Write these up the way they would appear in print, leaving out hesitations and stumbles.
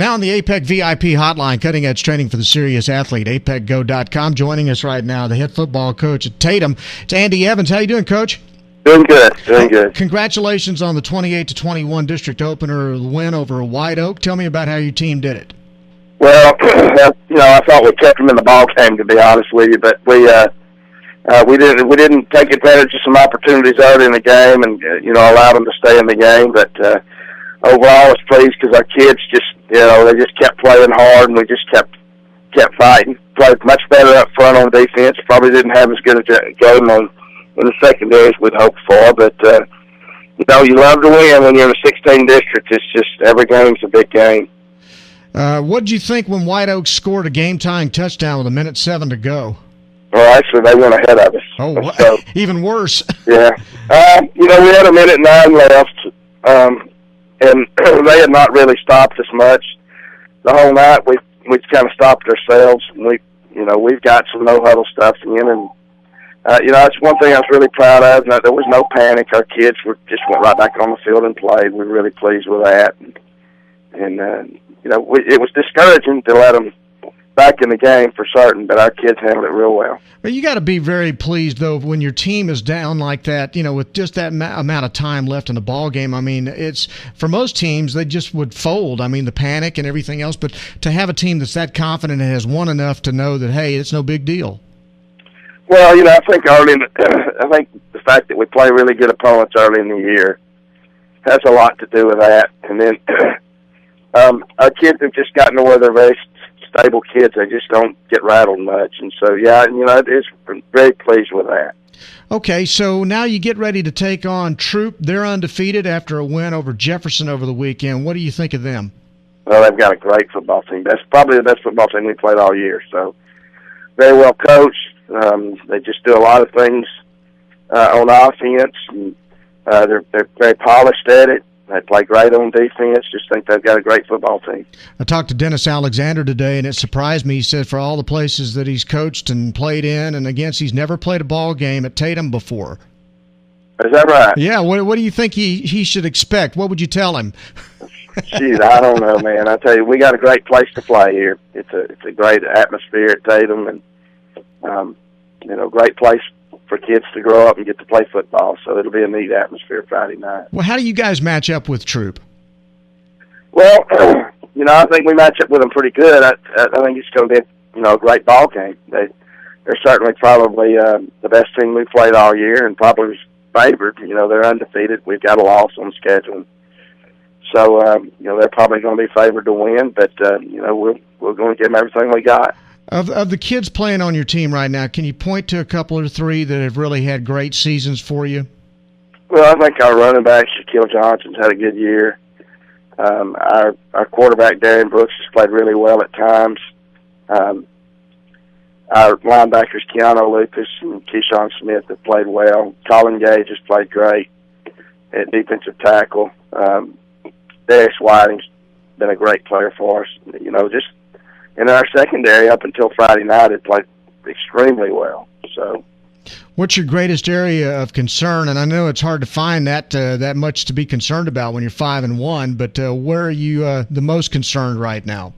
Now on the APEC VIP hotline, cutting edge training for the serious athlete, apecgo.com. Joining us right now, the head football coach at Tatum. It's Andy Evans. How you doing, Coach? Doing good. Doing good. Congratulations on the 28-21 district opener win over White Oak. Tell me about how your team did it. Well, I thought we kept them in the ball game, to be honest with you, but we didn't take advantage of some opportunities early in the game, and allowed them to stay in the game. But overall, I was pleased because our kids they just kept playing hard, and we just kept fighting. Played much better up front on defense. Probably didn't have as good a game in the secondary as we'd hoped for, but you love to win when you're in a 16 district. It's just every game's a big game. What did you think when White Oak scored a game-tying touchdown with 1:07 to go? Well, actually, they went ahead of us. Oh, so, even worse. Yeah. We had 1:09 left, and they had not really stopped us much. The whole night, we kind of stopped ourselves. And we've got some no-huddle stuff in, and it's one thing I was really proud of. There was no panic. Our kids just went right back on the field and played. We're really pleased with that. It was discouraging to let them back in the game for certain, but our kids handled it real well. But you got to be very pleased, though, when your team is down like that, with just that amount of time left in the ball game. I mean, it's for most teams, they just would fold. I mean, the panic and everything else. But to have a team that's that confident and has won enough to know that, hey, it's no big deal. Well, I think I think the fact that we play really good opponents early in the year has a lot to do with that. And then our kids have just gotten to where they're very stable kids. They just don't get rattled much. And so, it is very pleased with that. Okay, so now you get ready to take on Troop. They're undefeated after a win over Jefferson over the weekend. What do you think of them? Well, they've got a great football team. That's probably the best football team we played all year. So, very well coached. They just do a lot of things on offense. And, they're very polished at it. They play great on defense. Just think they've got a great football team. I talked to Dennis Alexander today, and it surprised me. He said for all the places that he's coached and played in and against, he's never played a ball game at Tatum before. Is that right? Yeah. What do you think he should expect? What would you tell him? Jeez, I don't know, man. I tell you, we got a great place to play here. It's a great atmosphere at Tatum, and great place for kids to grow up and get to play football. So it'll be a neat atmosphere Friday night. Well, how do you guys match up with Troop? Well, I think we match up with them pretty good. I think it's going to be a great ball game. They're certainly probably the best team we've played all year, and probably favored. They're undefeated. We've got a loss on schedule. So, they're probably going to be favored to win, but, we're going to give them everything we got. Of the kids playing on your team right now, can you point to a couple or three that have really had great seasons for you? Well, I think our running back, Shaquille Johnson's had a good year. Our quarterback, Darian Brooks, has played really well at times. Our linebackers, Keanu Lucas and Keyshawn Smith, have played well. Colin Gage has played great at defensive tackle. Darius Whiting's been a great player for us. Just in our secondary up until Friday night, it played extremely well. So, what's your greatest area of concern? And I know it's hard to find that much to be concerned about when you're 5-1. But where are you the most concerned right now?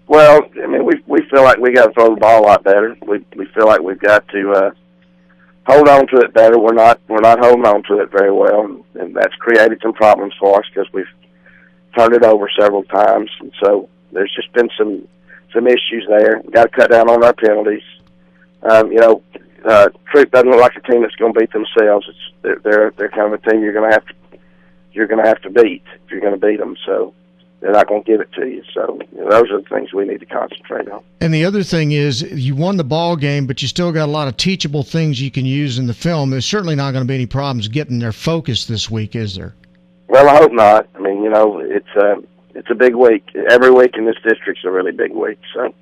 Well, I mean, we feel like we got to throw the ball a lot better. We feel like we've got to hold on to it better. We're not holding on to it very well, and that's created some problems for us because we've turned it over several times. And so there's just been some issues there. We've got to cut down on our penalties. Troop doesn't look like a team that's going to beat themselves. They're kind of a team you're going to have to beat if you're going to beat them. So they're not going to give it to you. So those are the things we need to concentrate on. And the other thing is, you won the ball game, but you still got a lot of teachable things you can use in the film. There's certainly not going to be any problems getting their focus this week, is there? Well, I hope not. I mean, it's a big week. Every week in this district's a really big week. So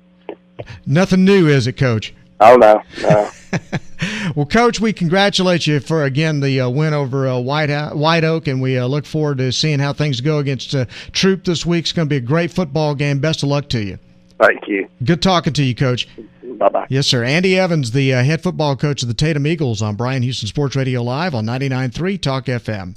nothing new, is it, Coach? Oh, no. Well, Coach, we congratulate you for, again, the win over White Oak, and we look forward to seeing how things go against Troop this week. It's going to be a great football game. Best of luck to you. Thank you. Good talking to you, Coach. Bye-bye. Yes, sir. Andy Evans, the head football coach of the Tatum Eagles on Bryan Houston Sports Radio Live on 99.3 Talk FM.